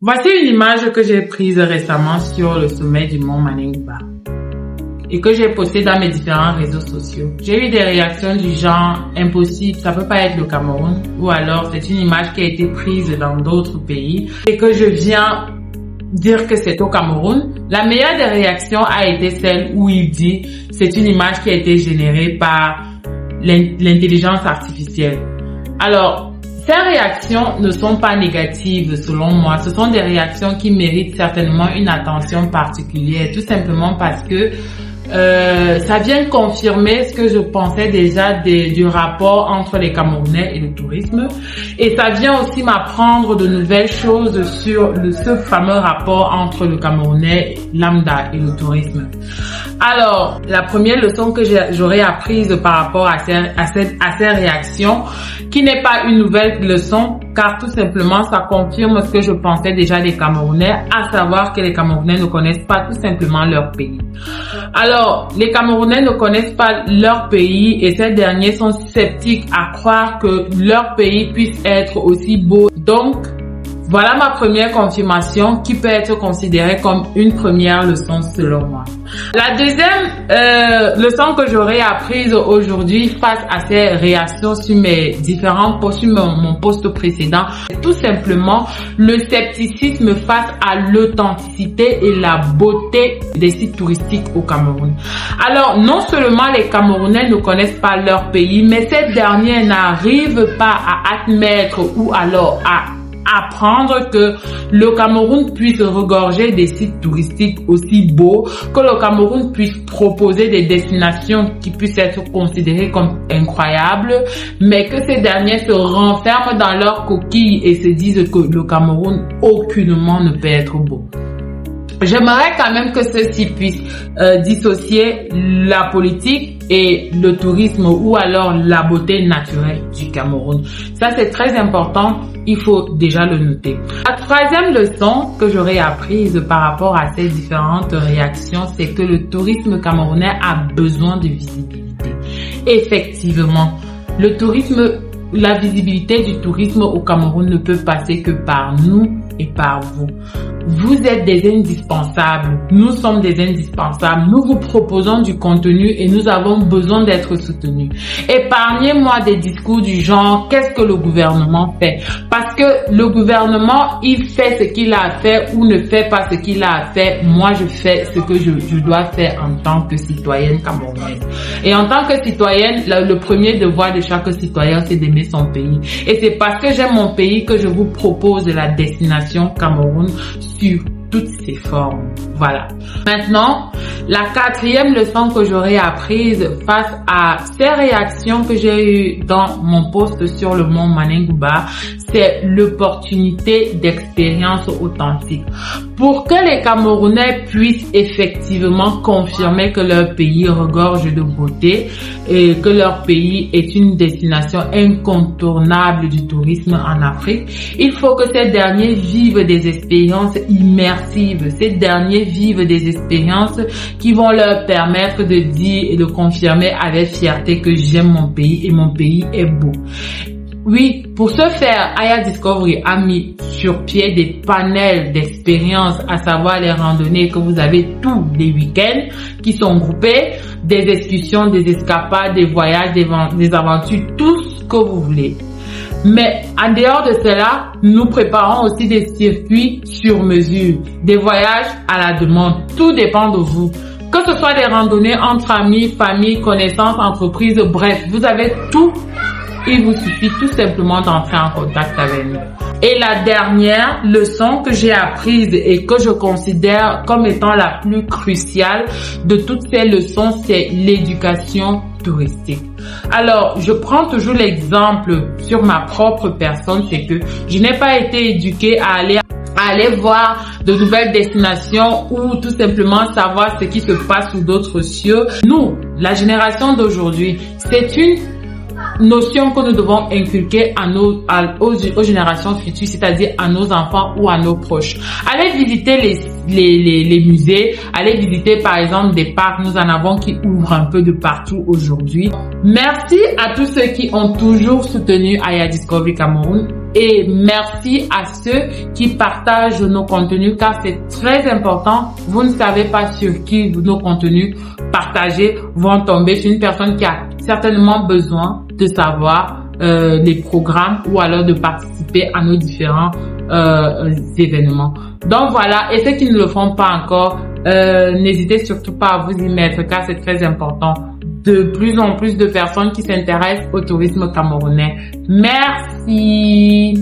Voici une image que j'ai prise récemment sur le sommet du mont Manengba et que j'ai postée dans mes différents réseaux sociaux. J'ai eu des réactions du genre « impossible, ça peut pas être le Cameroun » ou alors « c'est une image qui a été prise dans d'autres pays et que je viens dire que c'est au Cameroun ». La meilleure des réactions a été celle où il dit « c'est une image qui a été générée par l'intelligence artificielle ». Alors, ces réactions ne sont pas négatives selon moi, ce sont des réactions qui méritent certainement une attention particulière, tout simplement parce que ça vient confirmer ce que je pensais déjà du rapport entre les Camerounais et le tourisme, et ça vient aussi m'apprendre de nouvelles choses sur ce fameux rapport entre le Camerounais lambda et le tourisme. Alors, la première leçon que j'aurais apprise par rapport à ces réactions, qui n'est pas une nouvelle leçon, car tout simplement ça confirme ce que je pensais déjà des Camerounais, à savoir que les Camerounais ne connaissent pas tout simplement leur pays. Alors, les Camerounais ne connaissent pas leur pays et ces derniers sont sceptiques à croire que leur pays puisse être aussi beau. Donc, voilà ma première confirmation qui peut être considérée comme une première leçon selon moi. La deuxième leçon que j'aurais apprise aujourd'hui face à ces réactions sur mes différents posts, sur mon post précédent, c'est tout simplement le scepticisme face à l'authenticité et la beauté des sites touristiques au Cameroun. Alors, non seulement les Camerounais ne connaissent pas leur pays, mais ces derniers n'arrivent pas à admettre ou alors à apprendre que le Cameroun puisse regorger des sites touristiques aussi beaux, que le Cameroun puisse proposer des destinations qui puissent être considérées comme incroyables, mais que ces derniers se renferment dans leur coquille et se disent que le Cameroun aucunement ne peut être beau. J'aimerais quand même que ceux-ci puissent dissocier la politique et le tourisme ou alors la beauté naturelle du Cameroun. Ça, c'est très important, il faut déjà le noter. La troisième leçon que j'aurais apprise par rapport à ces différentes réactions, c'est que le tourisme camerounais a besoin de visibilité. Effectivement, le tourisme, la visibilité du tourisme au Cameroun ne peut passer que par nous et par vous. Vous êtes des indispensables, nous sommes des indispensables, nous vous proposons du contenu et nous avons besoin d'être soutenus. Épargnez-moi des discours du genre « qu'est-ce que le gouvernement fait ?» Parce que le gouvernement, il fait ce qu'il a à faire ou ne fait pas ce qu'il a à faire. Moi, je fais ce que je dois faire en tant que citoyenne camerounaise. Et en tant que citoyenne, le premier devoir de chaque citoyen, c'est d'aimer son pays. Et c'est parce que j'aime mon pays que je vous propose la destination Cameroun sur toutes ses formes. Voilà. Maintenant, la quatrième leçon que j'aurais apprise face à ces réactions que j'ai eues dans mon post sur le mont Manengba, c'est l'opportunité d'expérience authentique. Pour que les Camerounais puissent effectivement confirmer que leur pays regorge de beauté et que leur pays est une destination incontournable du tourisme en Afrique, il faut que ces derniers vivent des expériences immersives. Ces derniers vivent des expériences qui vont leur permettre de dire et de confirmer avec fierté que j'aime mon pays et mon pays est beau. Oui, pour ce faire, Aya Discovery a mis sur pied des panels d'expériences, à savoir les randonnées que vous avez tous les week-ends, qui sont groupées, des excursions, des escapades, des voyages, des aventures, tout ce que vous voulez. Mais en dehors de cela, nous préparons aussi des circuits sur mesure, des voyages à la demande. Tout dépend de vous. Que ce soit des randonnées entre amis, famille, connaissances, entreprises, bref, vous avez tout. Il vous suffit tout simplement d'entrer en contact avec nous. Et la dernière leçon que j'ai apprise et que je considère comme étant la plus cruciale de toutes ces leçons, c'est l'éducation touristique. Alors, je prends toujours l'exemple sur ma propre personne, c'est que je n'ai pas été éduquée à aller voir de nouvelles destinations ou tout simplement savoir ce qui se passe sous d'autres cieux. Nous, la génération d'aujourd'hui, c'est une notion que nous devons inculquer aux générations futures, c'est-à-dire à nos enfants ou à nos proches. Allez visiter les musées, allez visiter par exemple des parcs, nous en avons qui ouvrent un peu de partout aujourd'hui. Merci à tous ceux qui ont toujours soutenu Aya Discovery Cameroun Et merci à ceux qui partagent nos contenus car c'est très important. Vous ne savez pas sur qui nos contenus partagés vont tomber. C'est une personne qui a certainement besoin de savoir les programmes ou alors de participer à nos différents événements. Donc voilà, et ceux qui ne le font pas encore, n'hésitez surtout pas à vous y mettre car c'est très important. De plus en plus de personnes qui s'intéressent au tourisme camerounais. Merci.